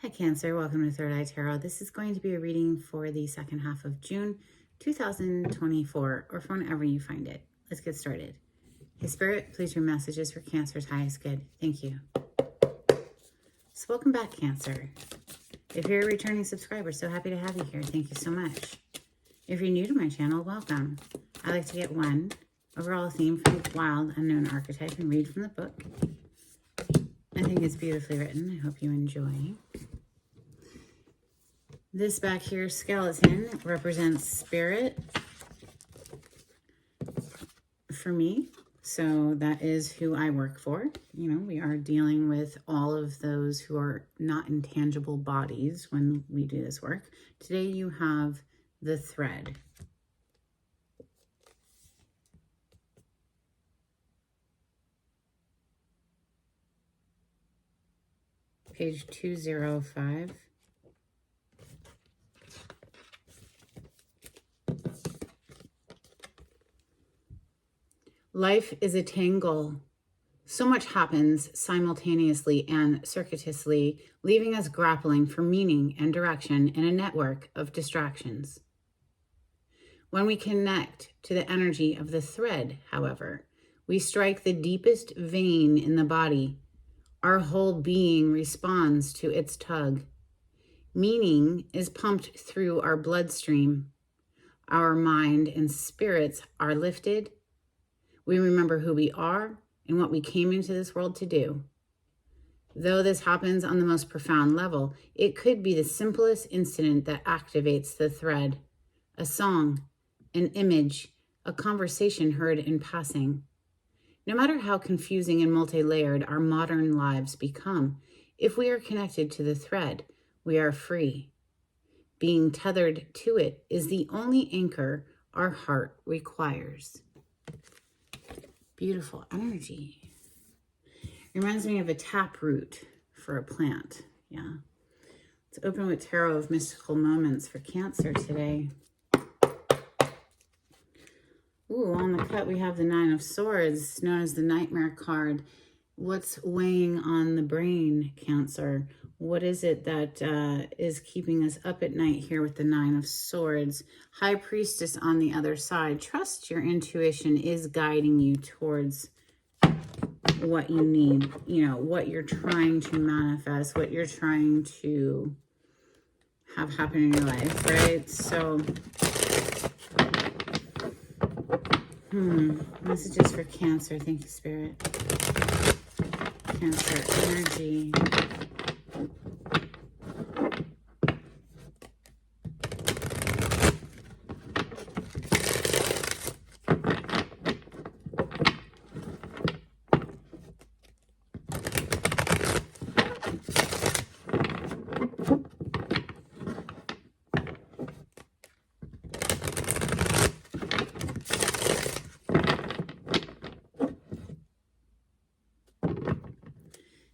Hi Cancer, welcome to Third Eye Tarot. This is going to be a reading for the second half of June 2024, or for whenever you find it. Let's get started. Hey Spirit, please read messages for Cancer's highest good. Thank you. So welcome back, Cancer. If you're a returning subscriber, so happy to have you here. Thank you so much. If you're new to my channel, welcome. I like to get one overall theme from the wild unknown archetype and read from the book. I think it's beautifully written. I hope you enjoy. This back here skeleton represents spirit for me. So that is who I work for. You know, we are dealing with all of those who are not intangible bodies when we do this work. Today you have the thread. Page 205. Life is a tangle. So much happens simultaneously and circuitously, leaving us grappling for meaning and direction in a network of distractions. When we connect to the energy of the thread, however, we strike the deepest vein in the body. Our whole being responds to its tug. Meaning is pumped through our bloodstream. Our mind and spirits are lifted. We remember who we are and what we came into this world to do. Though this happens on the most profound level, it could be the simplest incident that activates the thread. A song, an image, a conversation heard in passing. No matter how confusing and multi-layered our modern lives become, if we are connected to the thread, we are free. Being tethered to it is the only anchor our heart requires. Beautiful energy. Reminds me of a taproot for a plant. Yeah. Let's open with Tarot of Mystical Moments for Cancer today. Ooh, on the cut we have the Nine of Swords, known as the Nightmare card. What's weighing on the brain, Cancer? What is it that is keeping us up at night here with the Nine of Swords? High Priestess on the other side. Trust your intuition is guiding you towards what you need, you know, what you're trying to manifest, what you're trying to have happen in your life, right? So, messages for Cancer. Thank you, Spirit. Cancer energy.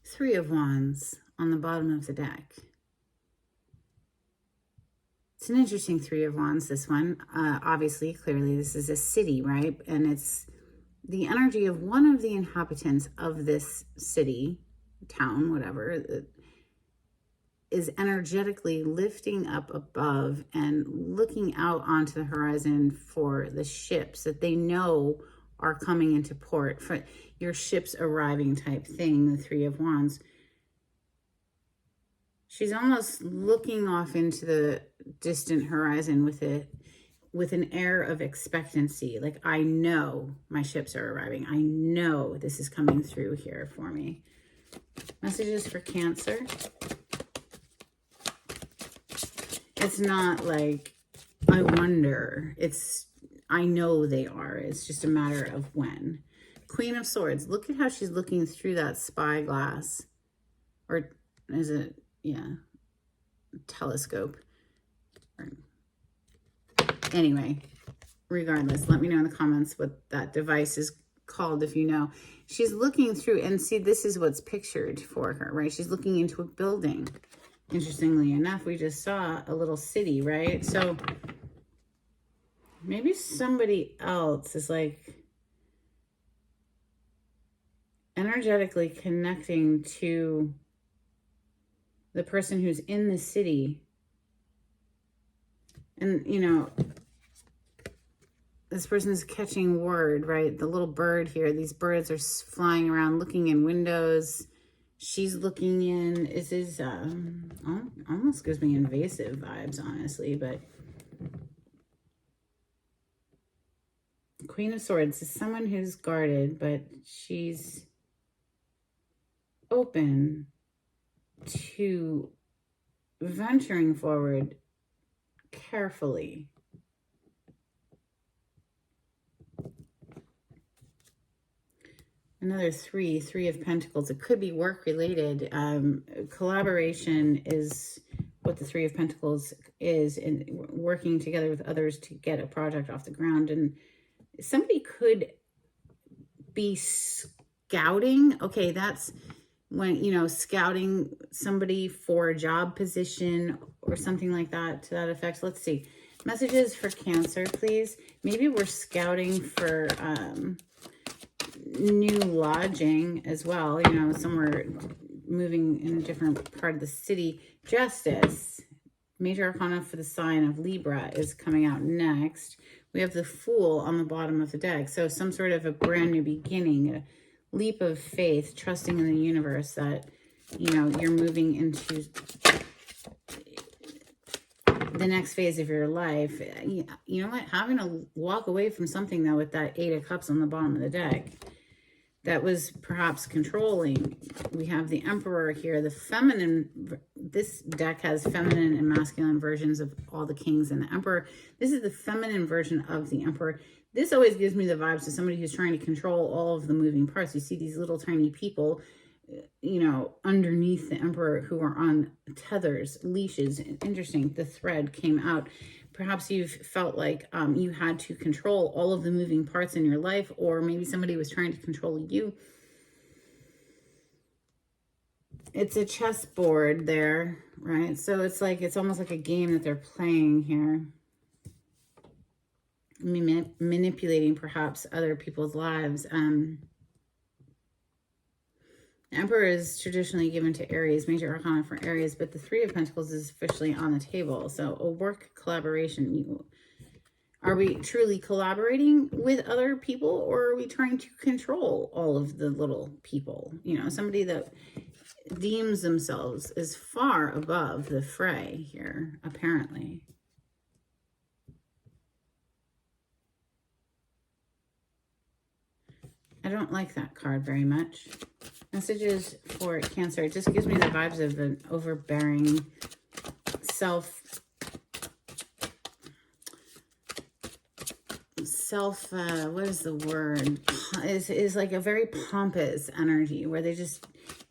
Three of Wands on the bottom of the deck. It's an interesting Three of Wands, this one. Obviously, clearly, this is a city, right? And it's the energy of one of the inhabitants of this city, town, whatever, is energetically lifting up above and looking out onto the horizon for the ships that they know are coming into port, for your ships arriving type thing, the Three of Wands. She's almost looking off into the distant horizon with an air of expectancy. Like, I know my ships are arriving. I know this is coming through here for me. Messages for Cancer. It's not like, I wonder. It's, I know they are. It's just a matter of when. Queen of Swords. Look at how she's looking through that spyglass. Or is it, yeah, telescope. Anyway, regardless, let me know in the comments what that device is called if you know. She's looking through, and see, this is what's pictured for her, right? She's looking into a building. Interestingly enough, we just saw a little city, right? So maybe somebody else is like energetically connecting to the person who's in the city. And, you know, this person's catching word, right? The little bird here, these birds are flying around, looking in windows. She's looking in. This is almost gives me invasive vibes, honestly, but Queen of Swords is someone who's guarded, but she's open to venturing forward carefully. Another three of Pentacles. It could be work related. Collaboration is what the Three of Pentacles is, and working together with others to get a project off the ground. And somebody could be scouting. Okay, that's when, you know, scouting somebody for a job position or something like that, to that effect. Let's see. Messages for Cancer, please. Maybe we're scouting for new lodging as well, you know, somewhere moving in a different part of the city. Justice, major arcana for the sign of Libra, is coming out next. We have the Fool on the bottom of the deck. So some sort of a brand new beginning, a leap of faith, trusting in the universe that, you know, you're moving into the next phase of your life. You know what? Having to walk away from something, though, with that Eight of Cups on the bottom of the deck, that was perhaps controlling. We have the Emperor here, the feminine. This deck has feminine and masculine versions of all the kings and the Emperor. This is the feminine version of the Emperor. This always gives me the vibes of somebody who's trying to control all of the moving parts. You see these little tiny people, you know, underneath the Emperor, who are on tethers, leashes. Interesting. The thread came out. Perhaps you've felt like you had to control all of the moving parts in your life, or maybe somebody was trying to control you. It's a chessboard there, right? So it's like, it's almost like a game that they're playing here. Manipulating perhaps other people's lives. Emperor is traditionally given to Aries, major arcana for Aries, but the Three of Pentacles is officially on the table. So a work collaboration. Are we truly collaborating with other people, or are we trying to control all of the little people? You know, somebody that deems themselves as far above the fray here, apparently. I don't like that card very much. Messages for Cancer. It just gives me the vibes of an overbearing what is the word? Is like a very pompous energy where they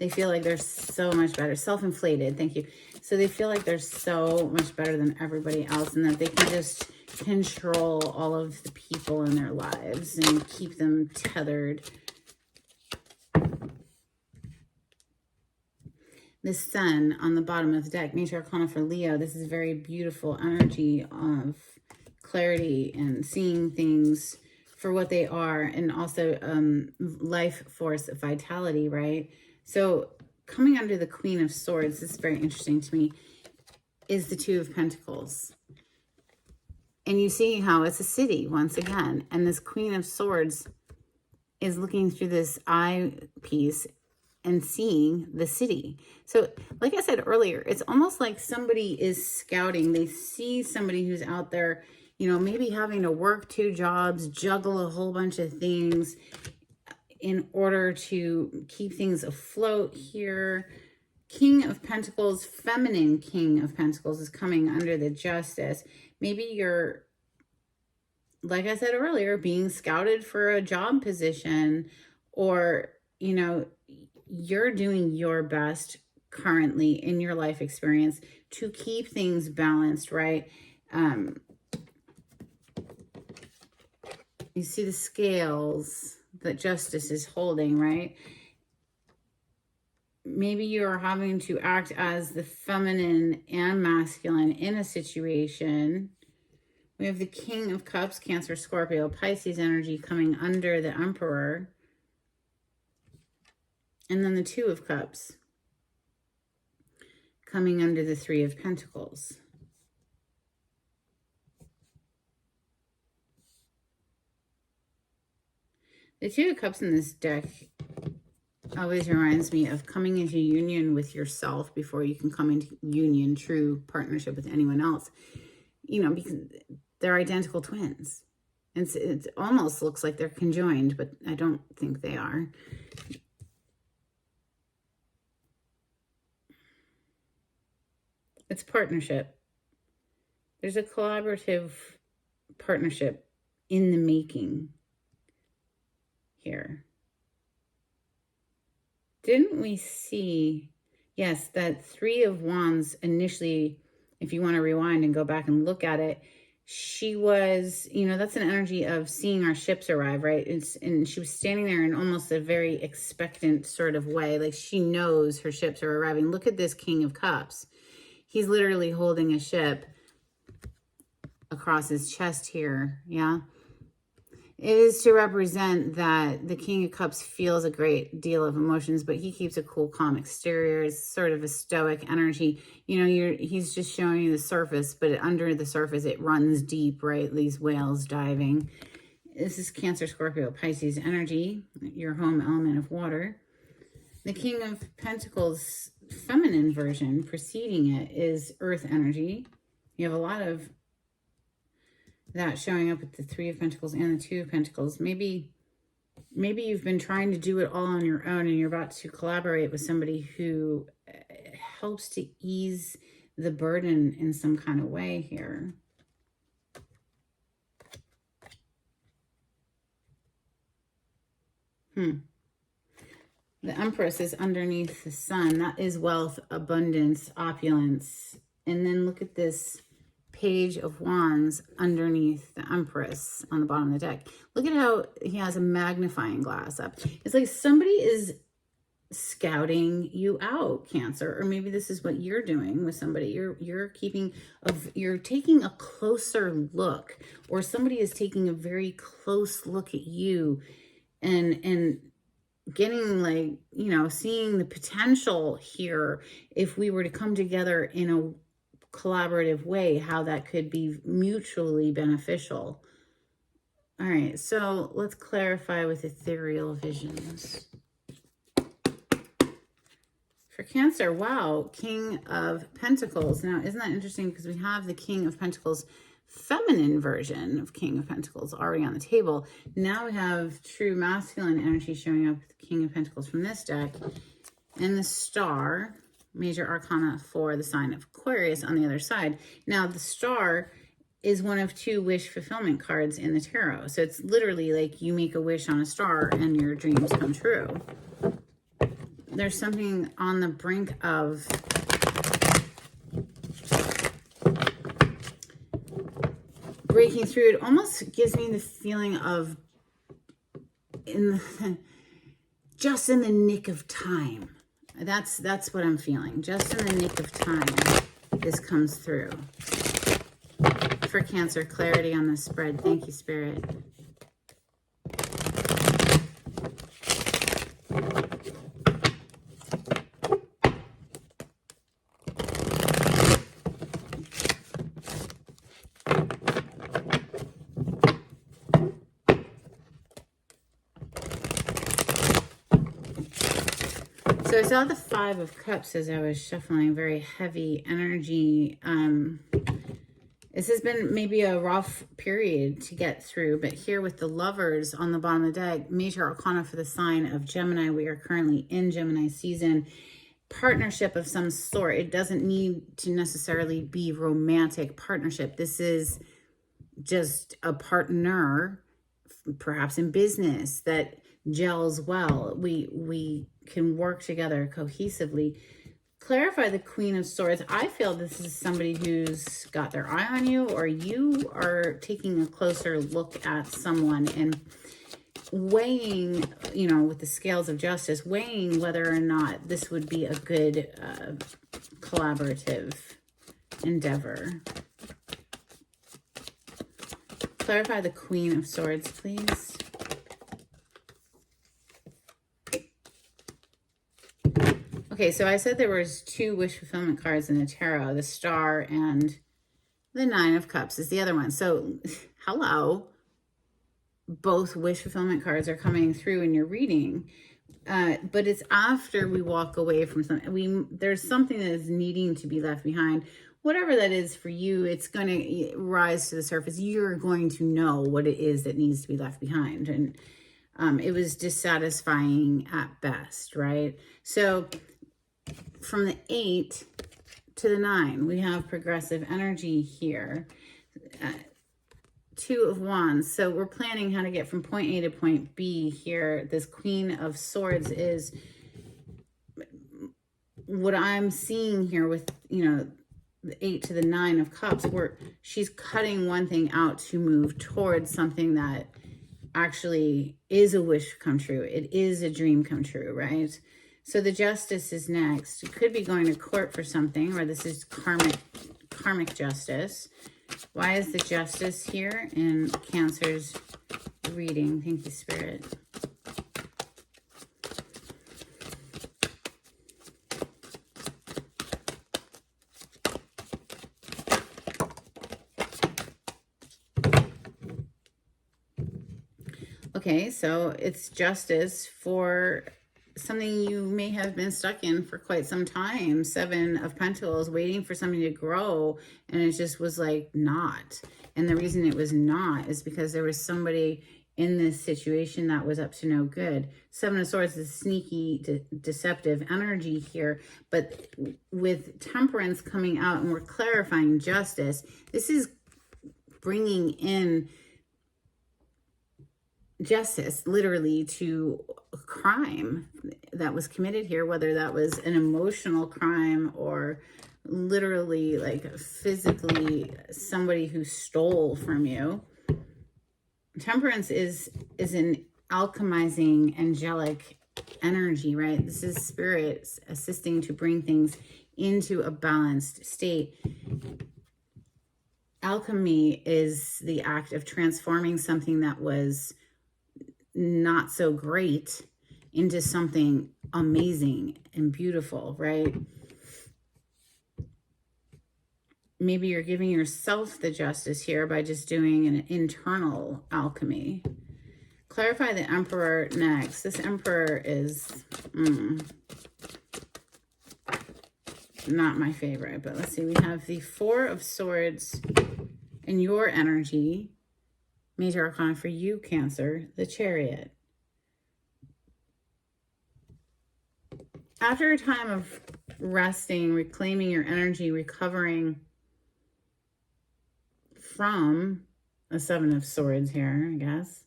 feel like they're so much better. Self-inflated, thank you. So they feel like they're so much better than everybody else, and that they can just control all of the people in their lives and keep them tethered. The Sun on the bottom of the deck, major arcana for Leo. This is very beautiful energy of clarity and seeing things for what they are, and also life force, vitality, right? So coming under the Queen of Swords, this is very interesting to me, is the Two of Pentacles. And you see how it's a city once again. And this Queen of Swords is looking through this eyepiece and seeing the city. So like I said earlier, it's almost like somebody is scouting. They see somebody who's out there, you know, maybe having to work 2 jobs, juggle a whole bunch of things in order to keep things afloat here. King of Pentacles, feminine King of Pentacles is coming under the Justice. Maybe you're, like I said earlier, being scouted for a job position, or, you know, you're doing your best currently in your life experience to keep things balanced, right? You see the scales that Justice is holding, right? Maybe you're having to act as the feminine and masculine in a situation. We have the King of Cups, Cancer, Scorpio, Pisces energy coming under the Emperor. And then the Two of Cups coming under the Three of Pentacles. The Two of Cups in this deck always reminds me of coming into union with yourself before you can come into union, true partnership with anyone else. You know, because they're identical twins. And it almost looks like they're conjoined, but I don't think they are. It's partnership. There's a collaborative partnership in the making here. Didn't we see, yes, that Three of Wands initially, if you want to rewind and go back and look at it, she was, you know, that's an energy of seeing our ships arrive, right? And she was standing there in almost a very expectant sort of way, like she knows her ships are arriving. Look at this King of Cups. He's literally holding a ship across his chest here, yeah? It is to represent that the King of Cups feels a great deal of emotions, but he keeps a cool, calm exterior. It's sort of a stoic energy. You know, he's just showing you the surface, but under the surface, it runs deep, right? These whales diving. This is Cancer, Scorpio, Pisces energy, your home element of water. The King of Pentacles, feminine version, preceding it, is earth energy. You have a lot of that showing up with the Three of Pentacles and the Two of Pentacles. Maybe you've been trying to do it all on your own and you're about to collaborate with somebody who helps to ease the burden in some kind of way here. The Empress is underneath the Sun. That is wealth, abundance, opulence. And then look at this Page of Wands underneath the Empress on the bottom of the deck. Look at how he has a magnifying glass up. It's like somebody is scouting you out, Cancer, or maybe this is what you're doing with somebody. You're taking a closer look, or somebody is taking a very close look at you and getting, like, you know, seeing the potential here if we were to come together in a collaborative way, how that could be mutually beneficial. All right, so let's clarify with ethereal visions. For Cancer, wow, King of Pentacles. Now, isn't that interesting? Because we have the King of Pentacles feminine version of King of Pentacles already on the table. Now we have true masculine energy showing up with the King of Pentacles from this deck. And the Star, major arcana for the sign of Aquarius on the other side. Now, the Star is one of two wish fulfillment cards in the tarot. So it's literally like you make a wish on a star and your dreams come true. There's something on the brink of breaking through. It almost gives me the feeling of just in the nick of time. That's what I'm feeling. Just in the nick of time, this comes through. For Cancer, clarity on the spread. Thank you, Spirit. So I saw the Five of Cups as I was shuffling, very heavy energy. This has been maybe a rough period to get through, but here with the Lovers on the bottom of the deck, major arcana for the sign of Gemini. We are currently in Gemini season. Partnership of some sort. It doesn't need to necessarily be romantic partnership. This is just a partner, perhaps in business, that gels well. We can work together cohesively. Clarify the Queen of Swords. I feel this is somebody who's got their eye on you, or you are taking a closer look at someone and weighing, you know, with the scales of justice, weighing whether or not this would be a good collaborative endeavor. Clarify the Queen of Swords, please. Okay, so I said there was 2 wish fulfillment cards in the tarot, the Star and the Nine of Cups is the other one. So, hello, both wish fulfillment cards are coming through in your reading. But it's after we walk away from something. There's something that is needing to be left behind. Whatever that is for you, it's going to rise to the surface. You're going to know what it is that needs to be left behind. And it was dissatisfying at best, right? So from the 8 to the 9, we have progressive energy here. 2 of Wands. So we're planning how to get from point A to point B here. This Queen of Swords is what I'm seeing here with, the 8 to the 9 of Cups, where she's cutting one thing out to move towards something that actually is a wish come true. It is a dream come true, right? So the Justice is next. You could be going to court for something, or this is karmic justice. Why is the Justice here in Cancer's reading? Thank you, Spirit. Okay, so it's justice for something you may have been stuck in for quite some time. 7 of Pentacles, waiting for something to grow, and it just was like not. And the reason it was not is because there was somebody in this situation that was up to no good. 7 of Swords is sneaky, deceptive energy here, but with Temperance coming out and we're clarifying justice, this is bringing in justice literally to a crime that was committed here, whether that was an emotional crime or literally like physically somebody who stole from you. Temperance is an alchemizing angelic energy, right? This is spirit assisting to bring things into a balanced state. Alchemy is the act of transforming something that was not so great into something amazing and beautiful, right? Maybe you're giving yourself the justice here by just doing an internal alchemy. Clarify the Emperor next. This Emperor is not my favorite, but let's see. We have the 4 of Swords in your energy. Major Arcana for you, Cancer, the Chariot. After a time of resting, reclaiming your energy, recovering from a 7 of Swords here, I guess,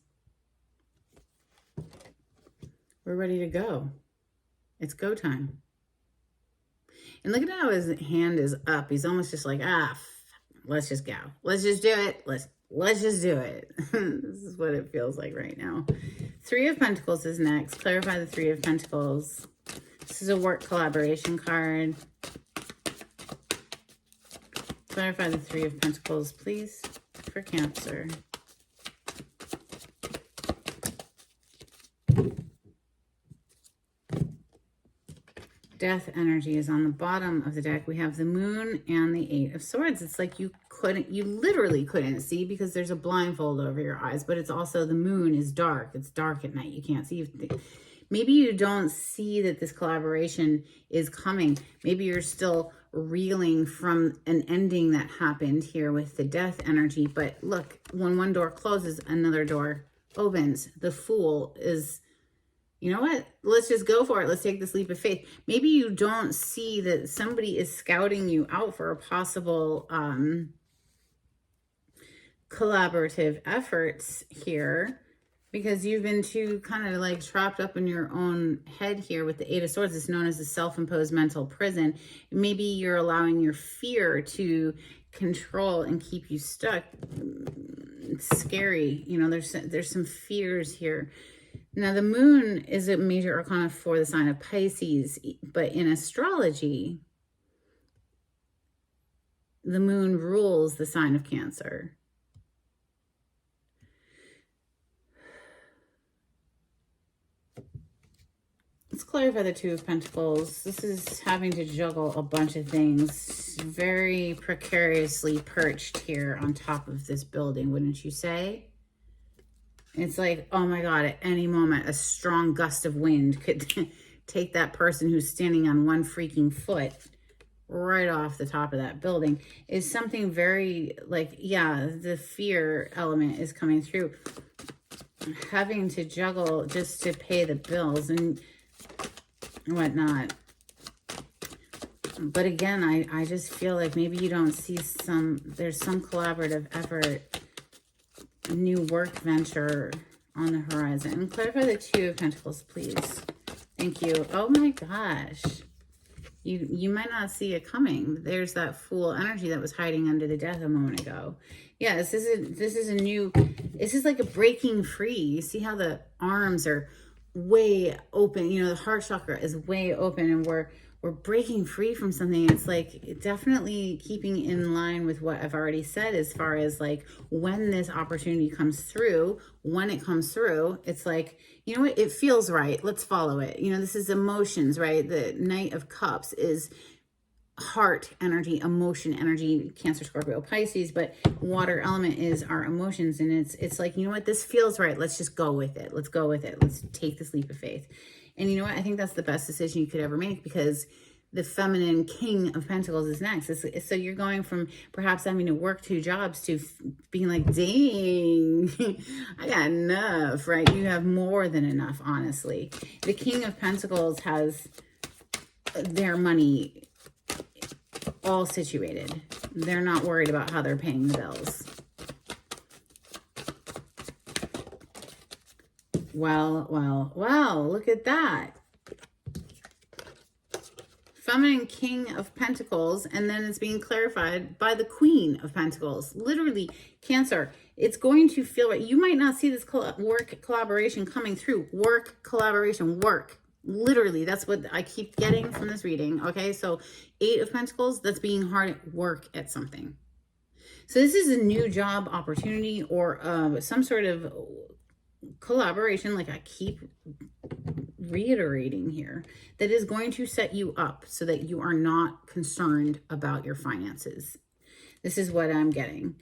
we're ready to go. It's go time. And look at how his hand is up. He's almost just like, let's just go. Let's just do it. Let's just do it. This is what it feels like right now. 3 of Pentacles is next. Clarify the 3 of Pentacles. This is a work collaboration card. Clarify the 3 of Pentacles, please, for Cancer. Death energy is on the bottom of the deck. We have the Moon and the 8 of Swords. It's like you literally couldn't see because there's a blindfold over your eyes, but it's also the moon is dark. It's dark at night. You can't see. Maybe you don't see that this collaboration is coming. Maybe you're still reeling from an ending that happened here with the death energy. But look, when one door closes, another door opens. The Fool is, you know what? Let's just go for it. Let's take this leap of faith. Maybe you don't see that somebody is scouting you out for a possible collaborative efforts here because you've been too kind of like trapped up in your own head here with the 8 of Swords. It's known as a self-imposed mental prison. Maybe you're allowing your fear to control and keep you stuck. It's scary. You know, there's some fears here. Now, the Moon is a major arcana for the sign of Pisces, but in astrology, the Moon rules the sign of Cancer. Let's clarify the Two of Pentacles. This is having to juggle a bunch of things. Very precariously perched here on top of this building, wouldn't you say? It's like, oh my God, at any moment, a strong gust of wind could take that person who's standing on one freaking foot right off the top of that building. Is something very like, yeah, the fear element is coming through. Having to juggle just to pay the bills and whatnot. But again, I just feel like maybe you don't see there's some collaborative effort, new work venture on the horizon. And clarify the Two of Pentacles, please. Thank you. Oh my gosh. You might not see it coming. There's that Fool energy that was hiding under the Death a moment ago. Yeah, this is like a breaking free. You see how the arms are way open, you know, the heart chakra is way open, and we're breaking free from something. It's like definitely keeping in line with what I've already said as far as like when this opportunity comes through, when it comes through, it's like, you know what, it feels right, let's follow it. You know, this is emotions, right? The Knight of Cups is heart energy, emotion energy, Cancer, Scorpio, Pisces, but water element is our emotions. And it's like, you know what, this feels right. Let's just go with it. Let's go with it. Let's take this leap of faith. And you know what, I think that's the best decision you could ever make, because the feminine King of Pentacles is next. So you're going from perhaps having to work 2 jobs to being like, dang, I got enough, right? You have more than enough, honestly. The King of Pentacles has their money all situated. They're not worried about how they're paying the bills. Well, look at that. Feminine King of Pentacles, and then it's being clarified by the Queen of Pentacles. Literally, Cancer, it's going to feel right. You might not see this work collaboration coming through. Work collaboration, work. Literally, that's what I keep getting from this reading. Okay, so 8 of Pentacles, that's being hard at work at something. So this is a new job opportunity or some sort of collaboration, like I keep reiterating here, that is going to set you up so that you are not concerned about your finances. This is what I'm getting.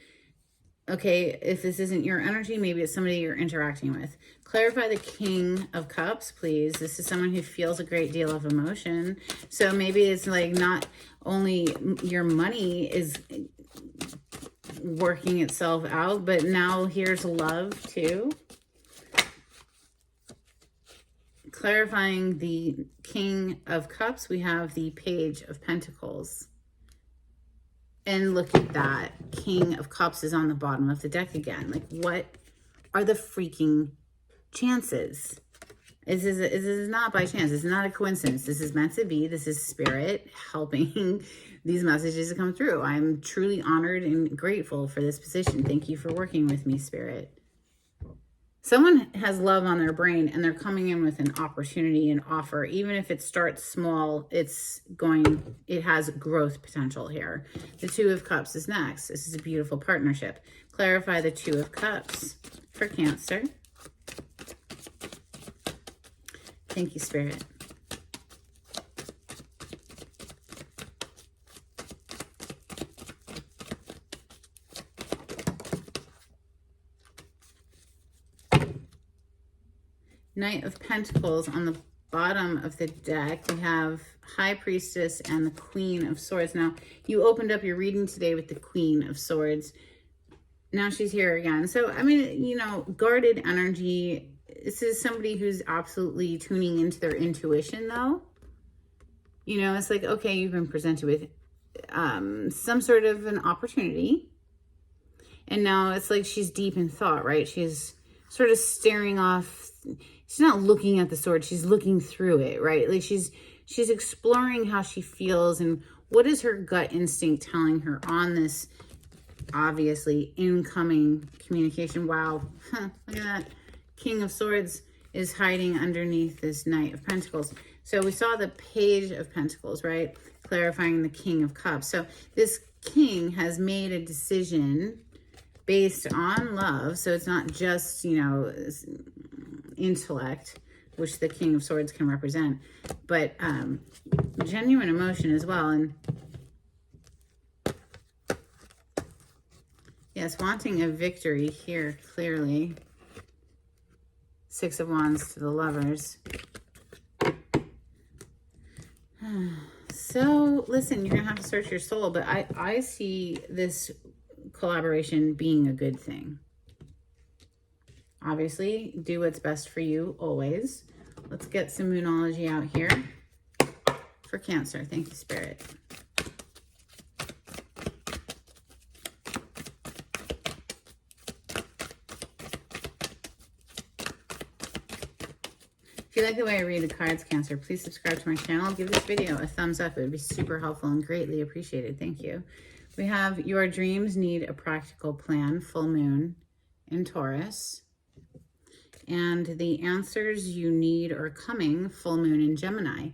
Okay, if this isn't your energy, maybe it's somebody you're interacting with. Clarify the King of Cups, please. This is someone who feels a great deal of emotion. So maybe it's like not only your money is working itself out, but now here's love too. Clarifying the King of Cups, we have the Page of Pentacles. And look at that. King of Cups is on the bottom of the deck again. Like, what are the freaking chances? This is not by chance. This is not a coincidence. This is meant to be. This is Spirit helping these messages to come through. I'm truly honored and grateful for this position. Thank you for working with me, Spirit. Someone has love on their brain and they're coming in with an opportunity, an offer. Even if it starts small, it has growth potential here. The Two of Cups is next. This is a beautiful partnership. Clarify the Two of Cups for Cancer. Thank you, Spirit. Knight of Pentacles on the bottom of the deck. We have High Priestess and the Queen of Swords. Now, you opened up your reading today with the Queen of Swords. Now she's here again. So, I mean, you know, guarded energy. This is somebody who's absolutely tuning into their intuition, though. You know, it's like, okay, you've been presented with some sort of an opportunity. And now it's like she's deep in thought, right? She's sort of staring off. She's not looking at the sword. She's looking through it, right? Like she's exploring how she feels and what is her gut instinct telling her on this obviously incoming communication. Wow. Look at that. King of Swords is hiding underneath this Knight of Pentacles. So we saw the Page of Pentacles, right? Clarifying the King of Cups. So this king has made a decision based on love. So it's not just, you know, intellect, which the King of Swords can represent, but genuine emotion as well. And yes, wanting a victory here, clearly. Six of Wands to the Lovers. So, listen, you're going to have to search your soul, but I see this collaboration being a good thing. Obviously, do what's best for you always. Let's get some Moonology out here for Cancer. Thank you, Spirit. If you like the way I read the cards, Cancer, please subscribe to my channel. Give this video a thumbs up. It would be super helpful and greatly appreciated. Thank you. We have your dreams need a practical plan, full moon in Taurus. And the answers you need are coming, full moon in Gemini.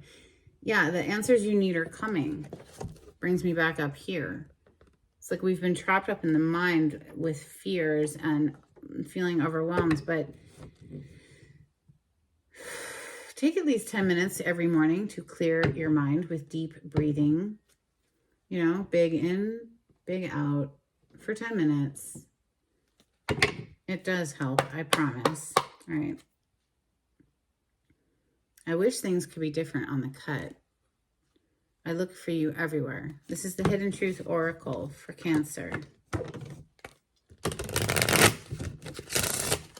Yeah, the answers you need are coming. Brings me back up here. It's like we've been trapped up in the mind with fears and feeling overwhelmed, but take at least 10 minutes every morning to clear your mind with deep breathing. You know, big in, big out for 10 minutes. It does help, I promise. All right. I wish things could be different on the cut. I look for you everywhere. This is the Hidden Truth Oracle for Cancer.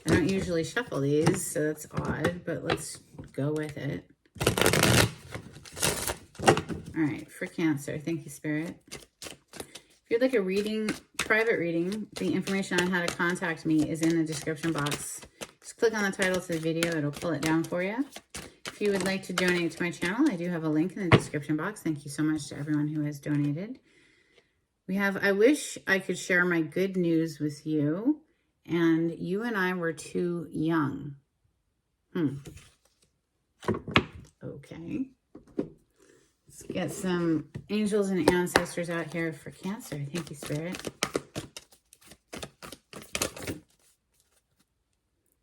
I don't usually shuffle these, so that's odd, but let's go with it. All right, for Cancer, thank you, Spirit. If you'd like a reading, private reading, the information on how to contact me is in the description box. Just click on the title to the video, it'll pull it down for you. If you would like to donate to my channel, I do have a link in the description box. Thank you so much to everyone who has donated. We have, I wish I could share my good news with you, and you and I were too young. Okay. Let's get some angels and ancestors out here for Cancer. Thank you, Spirit.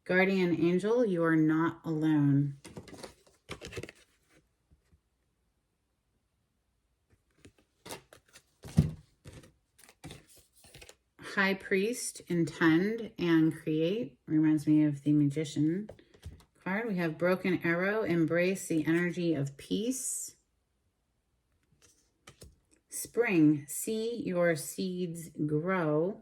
Guardian angel, you are not alone. High Priest, intend and create. Reminds me of the Magician card. We have Broken Arrow, embrace the energy of peace. Spring, see your seeds grow.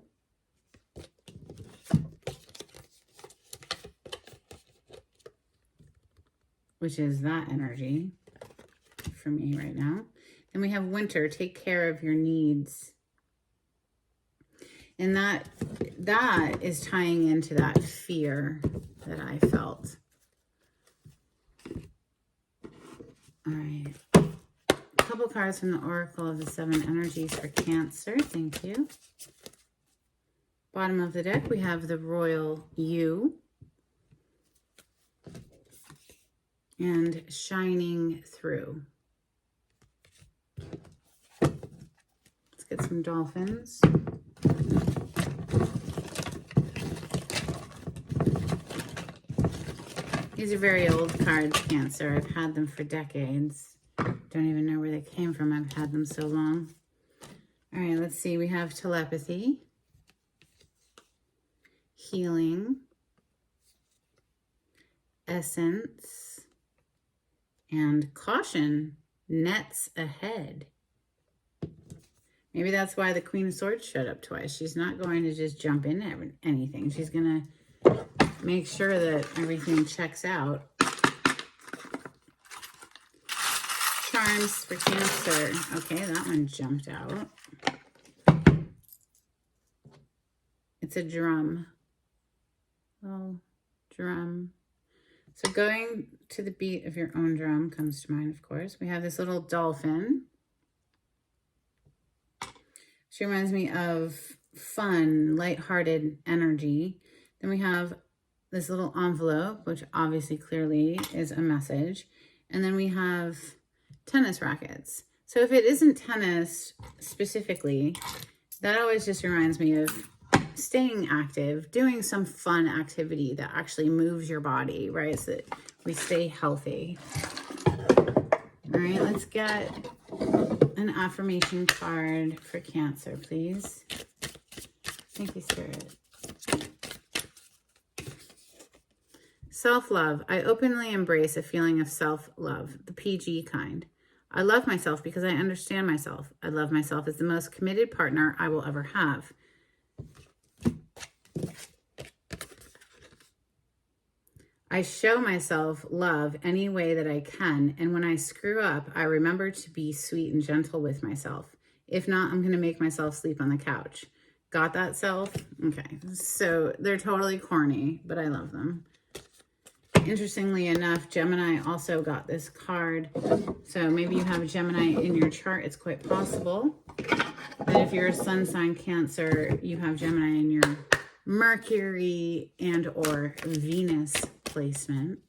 Which is that energy for me right now. Then we have Winter, take care of your needs. And that is tying into that fear that I felt. All right. A couple cards from the Oracle of the Seven Energies for Cancer. Thank you. Bottom of the deck, we have the Royal You. And Shining Through. Let's get some dolphins. These are very old cards, Cancer. I've had them for decades. Don't even know where they came from. I've had them so long. All right, let's see. We have Telepathy, Healing, Essence, and Caution, nets ahead. Maybe that's why the Queen of Swords showed up twice. She's not going to just jump into anything. She's going to make sure that everything checks out. Charms for Cancer. Okay, that one jumped out. It's a drum. Oh, drum. So going to the beat of your own drum comes to mind, of course. We have this little dolphin. She reminds me of fun, lighthearted energy. Then we have this little envelope, which obviously clearly is a message. And then we have tennis rackets. So if it isn't tennis specifically, that always just reminds me of staying active, doing some fun activity that actually moves your body, right? So that we stay healthy. All right, let's get an affirmation card for Cancer, please. Thank you, Spirit. Self-love. I openly embrace a feeling of self-love, the PG kind. I love myself because I understand myself. I love myself as the most committed partner I will ever have. I show myself love any way that I can, and when I screw up, I remember to be sweet and gentle with myself. If not, I'm going to make myself sleep on the couch. Got that, self? Okay, so they're totally corny, but I love them. Interestingly enough, Gemini also got this card. So maybe you have a Gemini in your chart. It's quite possible that if you're a sun sign Cancer, you have Gemini in your Mercury and or Venus placement.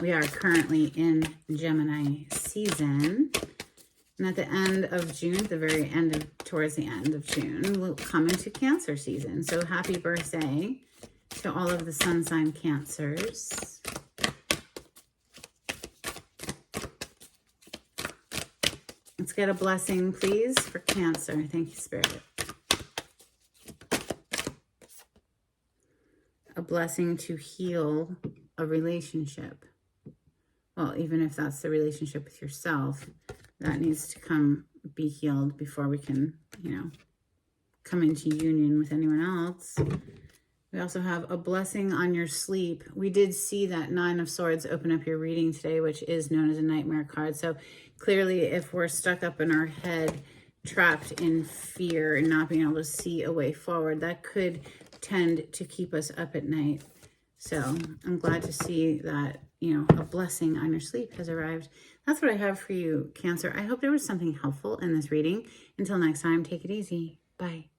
We are currently in Gemini season. And at the end of June, at the very end towards the end of June, we'll come into Cancer season. So happy birthday to all of the sun sign Cancers. Let's get a blessing, please, for Cancer. Thank you, Spirit. A blessing to heal a relationship. Well, even if that's the relationship with yourself, that needs to be healed before we can, come into union with anyone else. We also have a blessing on your sleep. We did see that 9 of Swords open up your reading today, which is known as a nightmare card. So clearly, if we're stuck up in our head, trapped in fear and not being able to see a way forward, that could tend to keep us up at night. So I'm glad to see that, a blessing on your sleep has arrived. That's what I have for you, Cancer. I hope there was something helpful in this reading. Until next time, take it easy. Bye.